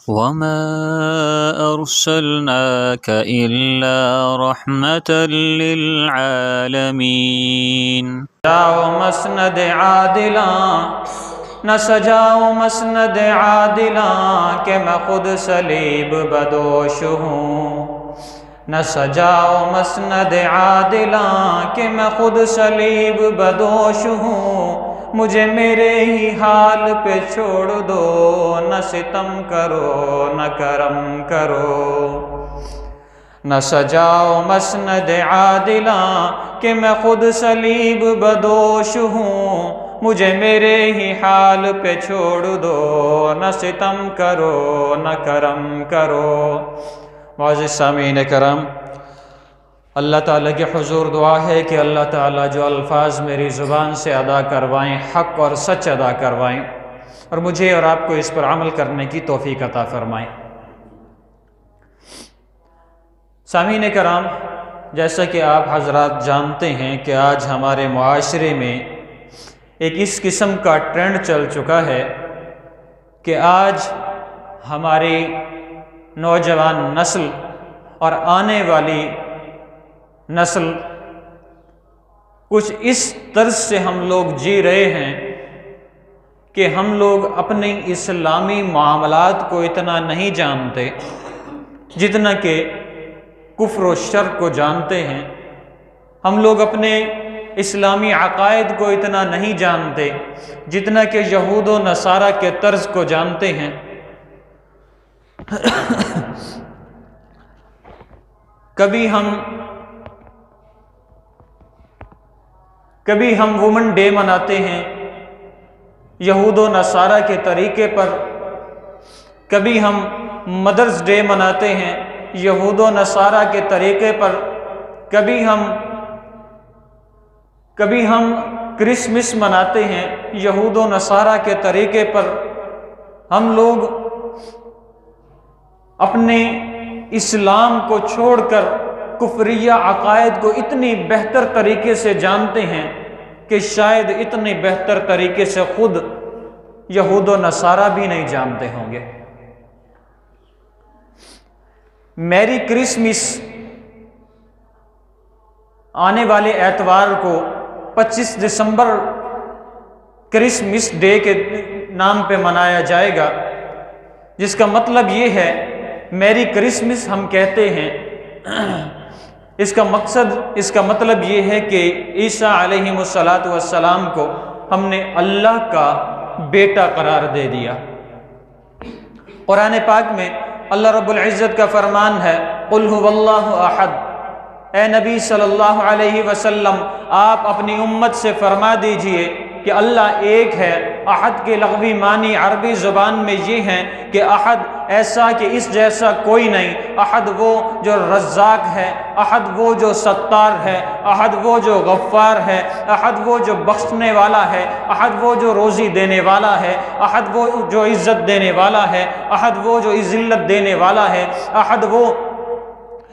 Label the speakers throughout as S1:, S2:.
S1: वमा अर्सलनाक इल्ला रहमतल लिल आलमीन।
S2: जाओ मसनद आदिला न सजाओ मसनद आदिला के मैं खुद सलीब बदोश हूँ। न सजाओ मसनद आदिला के मैं खुद सलीब बदोश हूँ। मुझे मेरे ही हाल पे छोड़ दो, न सितम करो न करम करो। न सजाओ मसनद आदिला कि मैं खुद सलीब बदोश हूँ। मुझे मेरे ही हाल पे छोड़ दो, न सितम करो न करम करो। मुअज़्ज़िज़ सामीन करम, अल्लाह ताला के हुज़ूर दुआ है कि अल्लाह ताला जो अल्फाज मेरी ज़ुबान से अदा करवाएँ हक़ और सच अदा करवाएँ, और मुझे और आपको इस पर अमल करने की तौफ़ीक़ अता फ़रमाएँ। सामीन कराम, जैसा कि आप हजरात जानते हैं कि आज हमारे मुआशरे में एक इस किस्म का ट्रेंड चल चुका है कि आज हमारी नौजवान नस्ल और आने वाली नस्ल कुछ इस तर्ज से हम लोग जी रहे हैं कि हम लोग अपने इस्लामी मामलात को इतना नहीं जानते जितना कि कुफ्र और शर को जानते हैं। हम लोग अपने इस्लामी अकायद को इतना नहीं जानते जितना कि यहूद व नसारा के तर्ज को जानते हैं। कभी हम वुमेन डे मनाते हैं यहूद व नसारा के तरीके पर, कभी हम मदर्स डे मनाते हैं यहूद व नसारा के तरीके पर, कभी हम क्रिसमस मनाते हैं यहूद व नसारा के तरीके पर। हम लोग अपने इस्लाम को छोड़कर कुफरिया अकायद को इतनी बेहतर तरीके से जानते हैं कि शायद इतने बेहतर तरीके से खुद यहूद व नसारा भी नहीं जानते होंगे। मैरी क्रिसमस आने वाले एतवार को 25 दिसंबर क्रिसमस डे के नाम पे मनाया जाएगा, जिसका मतलब ये है मैरी क्रिसमस हम कहते हैं। इसका मतलब ये है कि ईसा अलैहिमुस्सलातु वस्सलाम को हमने अल्लाह का बेटा करार दे दिया। कुरान पाक में अल्लाह रब्बुल इज़्ज़त का फरमान है, कुल हुवल्लाहु अहद। ए नबी सल्लल्लाहु अलैहि वसल्लम, आप अपनी उम्मत से फरमा दीजिए कि अल्लाह एक है। अहद के लग़वी मानी अरबी ज़ुबान में ये हैं कि अहद ऐसा कि इस जैसा कोई नहीं। अहद वो जो रज़्ज़ाक़ है, अहद वो जो सत्तार है, अहद वो जो गफ़्फ़ार है, अहद वो जो बख्शने वाला है, अहद वो जो रोज़ी देने वाला है, अहद वो जो इज़्ज़त देने वाला है, अहद वो जो इज़्ज़त देने वाला है, अहद वो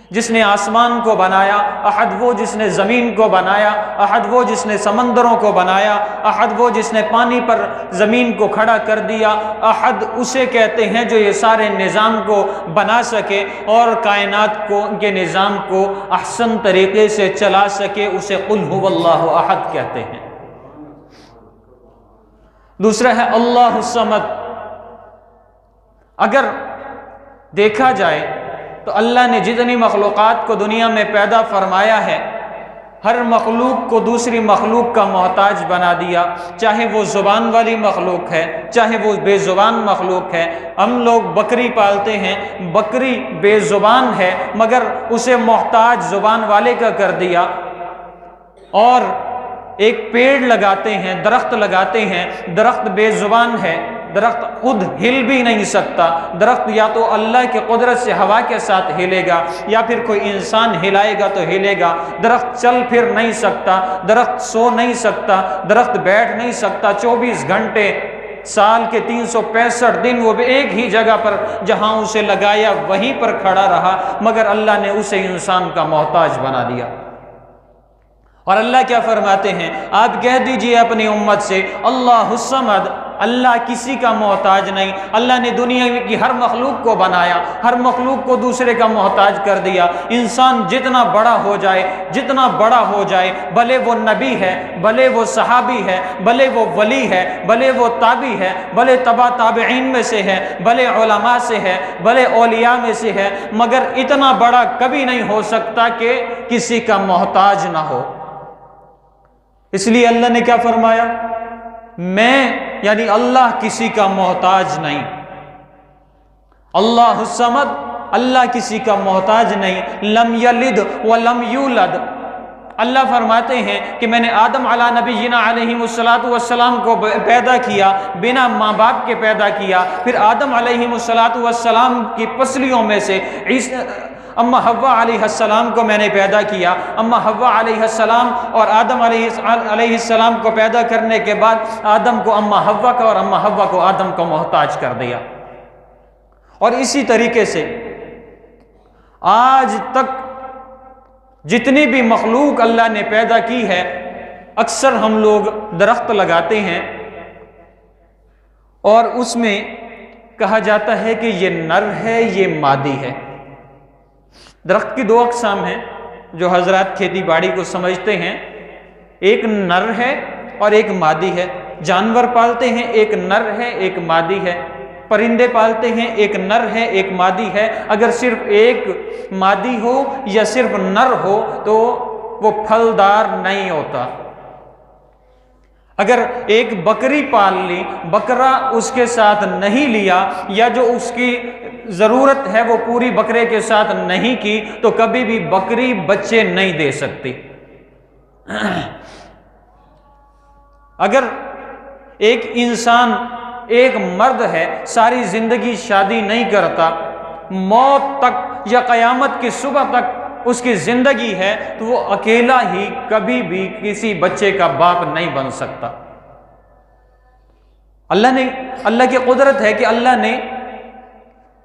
S2: जिसने आसमान को बनाया, अहद वो जिसने ज़मीन को बनाया, अहद वो जिसने समंदरों को बनाया, अहद वो जिसने पानी पर ज़मीन को खड़ा कर दिया। अहद उसे कहते हैं जो ये सारे निज़ाम को बना सके और कायनात को के निज़ाम को अहसन तरीक़े से चला सके, उसे कुल हुवल्लाहु अहद कहते हैं। दूसरा है अल्लाहु समद। अगर देखा जाए तो अल्लाह ने जितनी मखलूक़ात को दुनिया में पैदा फरमाया है, हर मखलूक को दूसरी मखलूक का मोहताज बना दिया। चाहे वो ज़ुबान वाली मखलूक है, चाहे वो बेज़ुबान मखलूक है। हम लोग बकरी पालते हैं, बकरी बेज़ुबान है मगर उसे मोहताज ज़ुबान वाले का कर दिया। और एक पेड़ लगाते हैं, दरख्त लगाते हैं, दरख्त बेज़ुबान है, दरख्त खुद हिल भी नहीं सकता। दरख्त या तो अल्लाह की कुदरत से हवा के साथ हिलेगा या फिर कोई इंसान हिलाएगा तो हिलेगा। दरख्त चल फिर नहीं सकता, दरख्त सो नहीं सकता, दरख्त बैठ नहीं सकता। 24 घंटे साल के 365 दिन वो एक ही जगह पर जहां उसे लगाया वहीं पर खड़ा रहा, मगर अल्लाह ने उसे इंसान का मोहताज बना दिया। और अल्लाह क्या फरमाते हैं, आप कह दीजिए अपनी उम्मत से अल्लाहुस्समद, अल्लाह किसी का मोहताज नहीं। अल्लाह ने दुनिया की हर मखलूक को बनाया, हर मखलूक को दूसरे का मोहताज कर दिया। इंसान जितना बड़ा हो जाए, जितना बड़ा हो जाए, भले वो नबी है, भले वो सहाबी है, भले वो वली है, भले वो ताबी है, भले तबा ताबईन में से है, भले उलमा से है, भले औलिया में से है, मगर इतना बड़ा कभी नहीं हो सकता कि किसी का मोहताज ना हो। इसलिए अल्लाह ने क्या फरमाया, मैं यानी अल्लाह किसी का मोहताज नहीं। अल्लाह समद, अल्लाह किसी का मोहताज नहीं। लम यलिद व लम यूलद। अल्लाह फरमाते हैं कि मैंने आदम अला नबीना अलैहिमुस्सलातु वस्सलाम को पैदा किया, बिना माँ बाप के पैदा किया। फिर आदम अलैहिमुस्सलातु वस्सलाम की पसलियों में से अम्मा हव्वा अलैहिस्सलाम को मैंने पैदा किया। अम्मा हव्वा अलैहिस्सलाम और आदम अलैहिस्सलाम को पैदा करने के बाद आदम को अम्मा हव्वा का और अम्मा हव्वा को आदम का मोहताज कर दिया। और इसी तरीके से आज तक जितनी भी मखलूक अल्लाह ने पैदा की है, अक्सर हम लोग दरख्त लगाते हैं और उसमें कहा जाता है कि ये नर है, ये मादी है। दरख्त की दो अक़साम हैं जो हजरत खेती बाड़ी को समझते हैं, एक नर है और एक मादी है। जानवर पालते हैं, एक नर है एक मादी है। परिंदे पालते हैं, एक नर है एक मादी है। अगर सिर्फ एक मादी हो या सिर्फ नर हो तो वो फलदार नहीं होता। अगर एक बकरी पाल ली, बकरा उसके साथ नहीं लिया या जो उसकी ज़रूरत है वो पूरी बकरे के साथ नहीं की, तो कभी भी बकरी बच्चे नहीं दे सकती। अगर एक इंसान, एक मर्द है, सारी ज़िंदगी शादी नहीं करता, मौत तक या क़यामत की सुबह तक उसकी ज़िंदगी है, तो वो अकेला ही कभी भी किसी बच्चे का बाप नहीं बन सकता। अल्लाह की कुदरत है कि अल्लाह ने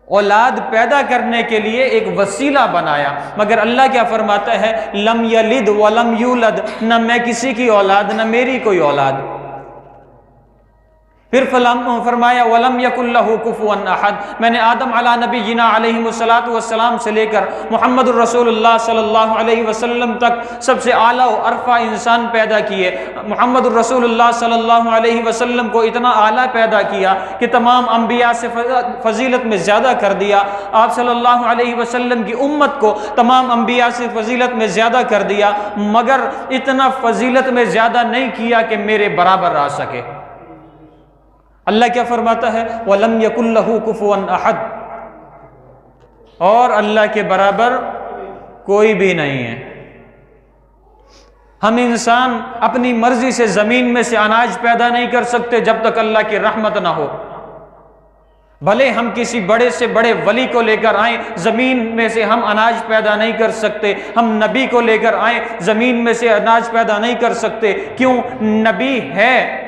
S2: औलाद पैदा करने के लिए एक वसीला बनाया, मगर अल्लाह क्या फरमाता है, लम यलिद वलम यूलद, न मैं किसी की औलाद न मेरी कोई औलाद। फिर फरमाया वलम यकुल्लहु कुफुवन अहद, मैंने आदम अला नबीना अलैहिमुस्सलातु वस्सलाम से लेकर मुहम्मदुर रसूलुल्लाह सल्लल्लाहु अलैहि वसल्लम तक सबसे आला व अरफा इंसान पैदा किए। मुहम्मदुर रसूलुल्लाह सल्लल्लाहु अलैहि वसल्लम को इतना आला पैदा किया कि तमाम अंबिया से फजीलत में ज़्यादा कर दिया। आप सल्लल्लाहु अलैहि वसल्लम की उम्मत को तमाम अंबिया से फजीलत में ज़्यादा कर दिया, मगर इतना फजीलत में ज़्यादा नहीं किया कि मेरे बराबर आ सके। अल्लाह क्या फरमाता है, वलम यकुल्लहु कुफुवन अहद, और अल्लाह के बराबर कोई भी नहीं है। हम इंसान अपनी मर्जी से ज़मीन में से अनाज पैदा नहीं कर सकते जब तक अल्लाह की रहमत ना हो। भले हम किसी बड़े से बड़े वली को लेकर आए, ज़मीन में से हम अनाज पैदा नहीं कर सकते। हम नबी को लेकर आए, ज़मीन में से अनाज पैदा नहीं कर सकते। क्यों? नबी है,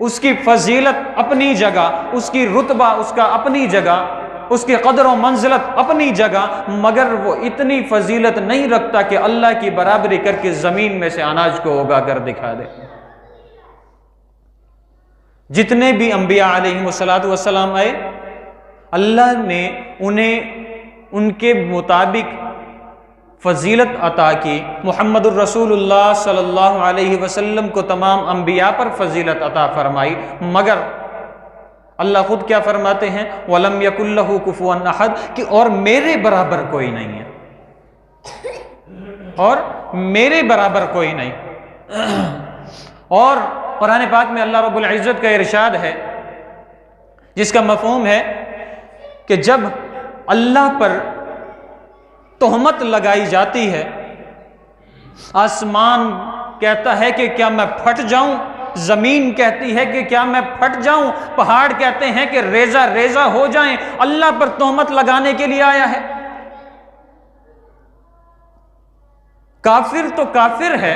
S2: उसकी फजीलत अपनी जगह, उसकी रुतबा उसका अपनी जगह, उसकी कदर व मंजिलत अपनी जगह, मगर वो इतनी फजीलत नहीं रखता कि अल्लाह की बराबरी करके ज़मीन में से अनाज को उगा कर दिखा दे। जितने भी अंबिया अलैहिमुस्सलातु वस्सलाम आए, अल्लाह ने उन्हें उनके मुताबिक फजीलत अता की। मुहम्मदुर रसूलुल्लाह सल्लल्लाहु अलैहि वसल्लम को तमाम अंबिया पर फजीलत अता फरमाई, मगर अल्लाह खुद क्या फरमाते हैं, वलम यकुल्लहु कुफुवन अहद, कि और मेरे बराबर कोई नहीं है, और मेरे बराबर कोई नहीं। और कुरान पाक में अल्लाह रब्बुल इज़्ज़त का इरशाद है, जिसका मफ़हूम है कि जब अल्लाह पर तोहमत लगाई जाती है, आसमान कहता है कि क्या मैं फट जाऊं, जमीन कहती है कि क्या मैं फट जाऊं, पहाड़ कहते हैं कि रेजा रेजा हो जाएं, अल्लाह पर तोहमत लगाने के लिए आया है। काफिर तो काफिर है,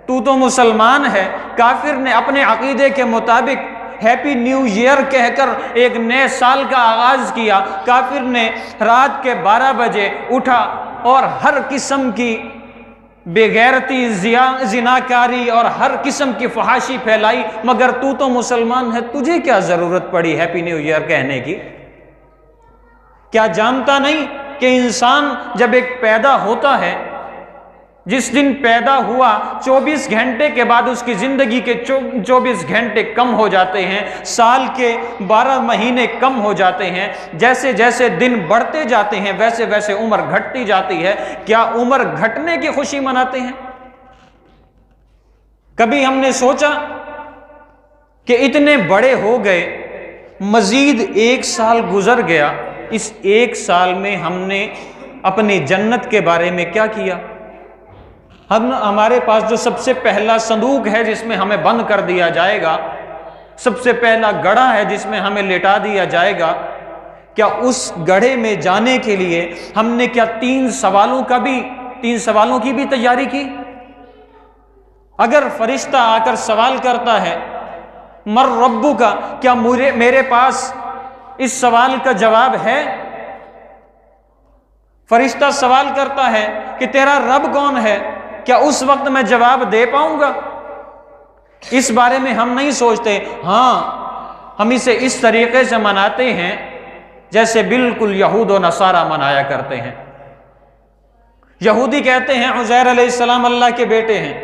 S2: तू तो मुसलमान है। काफिर ने अपने अकीदे के मुताबिक हैप्पी न्यू ईयर कहकर एक नए साल का आगाज किया। काफिर ने रात के 12 बजे उठा और हर किस्म की बेगैरती, जिनाकारी और हर किस्म की फहाशी फैलाई, मगर तू तो मुसलमान है, तुझे क्या जरूरत पड़ी हैप्पी न्यू ईयर कहने की? क्या जानता नहीं कि इंसान जब एक पैदा होता है, जिस दिन पैदा हुआ 24 घंटे के बाद उसकी जिंदगी के 24 घंटे कम हो जाते हैं, साल के 12 महीने कम हो जाते हैं। जैसे जैसे दिन बढ़ते जाते हैं वैसे वैसे उम्र घटती जाती है। क्या उम्र घटने की खुशी मनाते हैं? कभी हमने सोचा कि इतने बड़े हो गए, मजीद 1 साल गुजर गया, इस 1 साल में हमने अपनी जन्नत के बारे में क्या किया? हमारे पास जो सबसे पहला संदूक है जिसमें हमें बंद कर दिया जाएगा, सबसे पहला गड़ा है जिसमें हमें लेटा दिया जाएगा, क्या उस गड़े में जाने के लिए हमने क्या 3 सवालों की भी तैयारी की? अगर फरिश्ता आकर सवाल करता है मर रब्बु का, क्या मेरे पास इस सवाल का जवाब है? फरिश्ता सवाल करता है कि तेरा रब कौन है, क्या उस वक्त मैं जवाब दे पाऊंगा? इस बारे में हम नहीं सोचते। हाँ, हम इसे इस तरीके से मनाते हैं जैसे बिल्कुल यहूद और नसारा मनाया करते हैं। यहूदी कहते हैं उज़ैर अलैहिस्सलाम अल्लाह के बेटे हैं,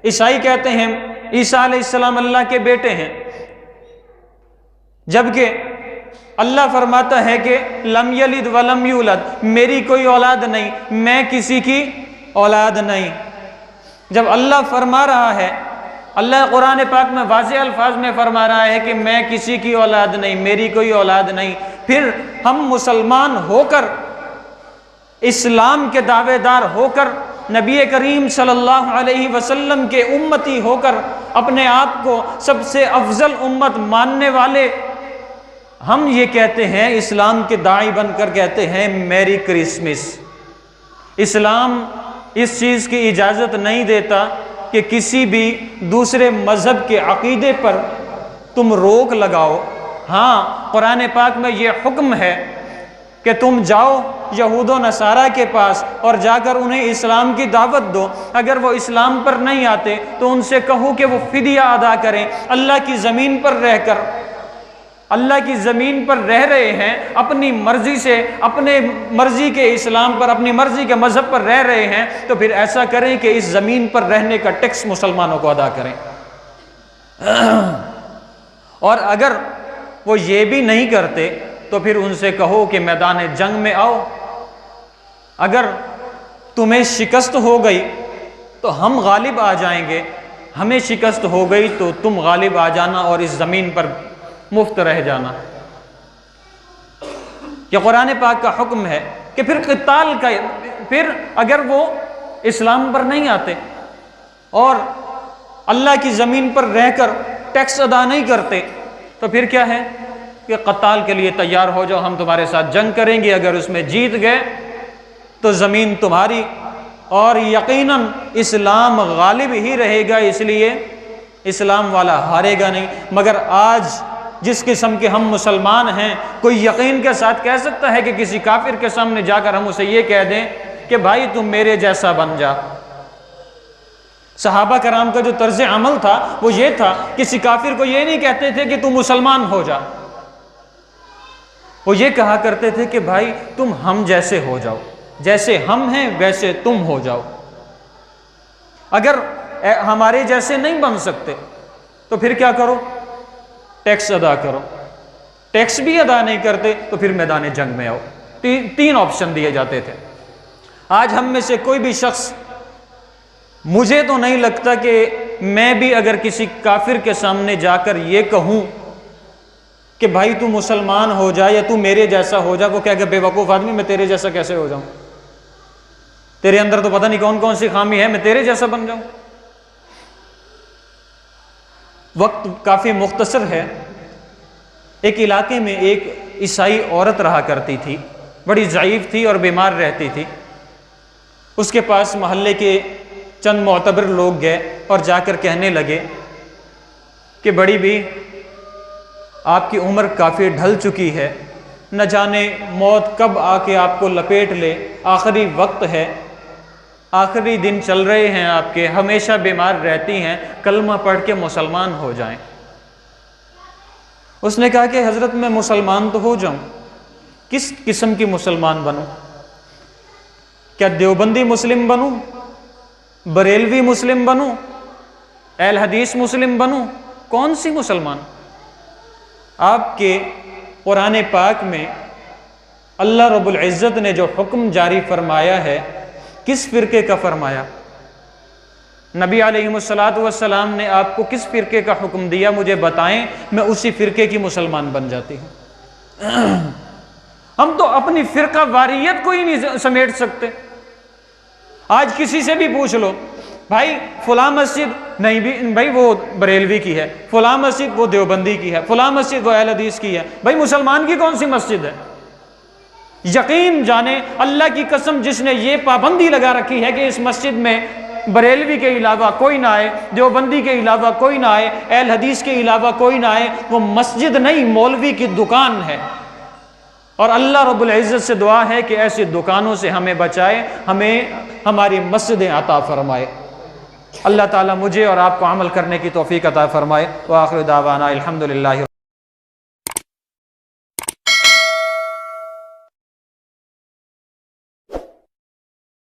S2: ईसाई कहते हैं ईसा अलैहिस्सलाम अल्लाह के बेटे हैं, जबकि अल्लाह फरमाता है कि लम यलिद वलम यूलद, मेरी कोई औलाद नहीं, मैं किसी की औलाद नहीं। जब अल्लाह फरमा रहा है, अल्लाह कुरान पाक में वाज़ेह अल्फाज में फरमा रहा है कि मैं किसी की औलाद नहीं, मेरी कोई औलाद नहीं, फिर हम मुसलमान होकर, इस्लाम के दावेदार होकर, नबी करीम सल्लल्लाहु अलैहि वसल्लम के उम्मती होकर, अपने आप को सबसे अफजल उम्मत मानने वाले हम ये कहते हैं, इस्लाम के दाई बनकर कहते हैं मैरी क्रिसमस। इस्लाम इस चीज़ की इजाज़त नहीं देता कि किसी भी दूसरे मज़हब के अक़ीदे पर तुम रोक लगाओ। हाँ, कुरान पाक में ये हुक्म है कि तुम जाओ यहूद व नसारा के पास और जाकर उन्हें इस्लाम की दावत दो। अगर वो इस्लाम पर नहीं आते तो उनसे कहो कि वो फिदिया अदा करें। अल्लाह की ज़मीन पर रहकर, अल्लाह की ज़मीन पर रह रहे हैं, अपनी मर्जी से, अपने मर्जी के इस्लाम पर, अपनी मर्जी के मज़हब पर रह रहे हैं, तो फिर ऐसा करें कि इस ज़मीन पर रहने का टैक्स मुसलमानों को अदा करें। और अगर वो ये भी नहीं करते तो फिर उनसे कहो कि मैदान जंग में आओ। अगर तुम्हें शिकस्त हो गई तो हम गालिब आ जाएंगे, हमें शिकस्त हो गई तो तुम गालिब आ जाना और इस ज़मीन पर मुफ्त रह जाना। कि कुरान पाक का हुक्म है कि फिर क़िताल का, फिर अगर वो इस्लाम पर नहीं आते और अल्लाह की ज़मीन पर रहकर टैक्स अदा नहीं करते तो फिर क्या है कि क़िताल के लिए तैयार हो जाओ, हम तुम्हारे साथ जंग करेंगे। अगर उसमें जीत गए तो ज़मीन तुम्हारी और यकीनन इस्लाम गालिब ही रहेगा, इसलिए इस्लाम वाला हारेगा नहीं। मगर आज जिस किस्म के हम मुसलमान हैं, कोई यकीन के साथ कह सकता है कि किसी काफिर के सामने जाकर हम उसे ये कह दें कि भाई तुम मेरे जैसा बन जा? सहाबा कराम का जो तर्ज अमल था वो ये था, किसी काफिर को ये नहीं कहते थे कि तुम मुसलमान हो जा, वो ये कहा करते थे कि भाई तुम हम जैसे हो जाओ, जैसे हम हैं वैसे तुम हो जाओ। अगर हमारे जैसे नहीं बन सकते तो फिर क्या करो? टैक्स अदा करो। टैक्स भी अदा नहीं करते तो फिर मैदान जंग में आओ। 3 ऑप्शन दिए जाते थे। आज हम में से कोई भी शख्स, मुझे तो नहीं लगता कि मैं भी अगर किसी काफिर के सामने जाकर ये कहूं कि भाई तू मुसलमान हो जा या तू मेरे जैसा हो जा, वो कहेगा बेवकूफ़ आदमी, मैं तेरे जैसा कैसे हो जाऊं? तेरे अंदर तो पता नहीं कौन कौन सी खामी है, मैं तेरे जैसा बन जाऊं। वक्त काफ़ी मुख्तसर है। एक इलाके में एक ईसाई औरत रहा करती थी, बड़ी ज़ईफ़ थी और बीमार रहती थी। उसके पास मोहल्ले के चंद मोतबर लोग गए और जाकर कहने लगे कि बड़ी भी आपकी उम्र काफ़ी ढल चुकी है, न जाने मौत कब आके आपको लपेट ले, आखिरी वक्त है, आखिरी दिन चल रहे हैं आपके, हमेशा बीमार रहती हैं, कलमा पढ़ के मुसलमान हो जाएं। उसने कहा कि हज़रत मैं मुसलमान तो हो जाऊं, किस किस्म की मुसलमान बनूं? क्या देवबंदी मुस्लिम बनूं, बरेलवी मुस्लिम बनूं, अहल हदीस मुस्लिम बनूं? कौन सी मुसलमान? आपके कुरान पाक में अल्लाह रब्बुल इज़्ज़त ने जो हुक्म जारी फरमाया है, किस फ़िरके का फरमाया? नबी अलैहिस्सलातु वस्सलाम ने आपको किस फ़िरके का हुक्म दिया? मुझे बताएं, मैं उसी फ़िरके की मुसलमान बन जाती हूँ। हम तो अपनी फ़िरका वारियत को ही नहीं समेट सकते। आज किसी से भी पूछ लो, भाई फुला मस्जिद नहीं भी भाई वो बरेलवी की है, फुला मस्जिद वो देवबंदी की है, फुला मस्जिद वो अहल हदीस की है। भाई मुसलमान की कौन सी मस्जिद है? यकीन जाने अल्लाह की कसम, जिसने ये पाबंदी लगा रखी है कि इस मस्जिद में बरेलवी के अलावा कोई ना आए, देवबंदी के अलावा कोई ना आए, अहल हदीस के अलावा कोई ना आए, वो मस्जिद नहीं मौलवी की दुकान है। और अल्लाह रब्बुल इज़्ज़त से दुआ है कि ऐसी दुकानों से हमें बचाए, हमें हमारी मस्जिदें अता फरमाए। अल्लाह ताला मुझे और आपको अमल करने की तौफीक अता फरमाए। व आखिर दावाना अल्हम्दुलिल्लाह।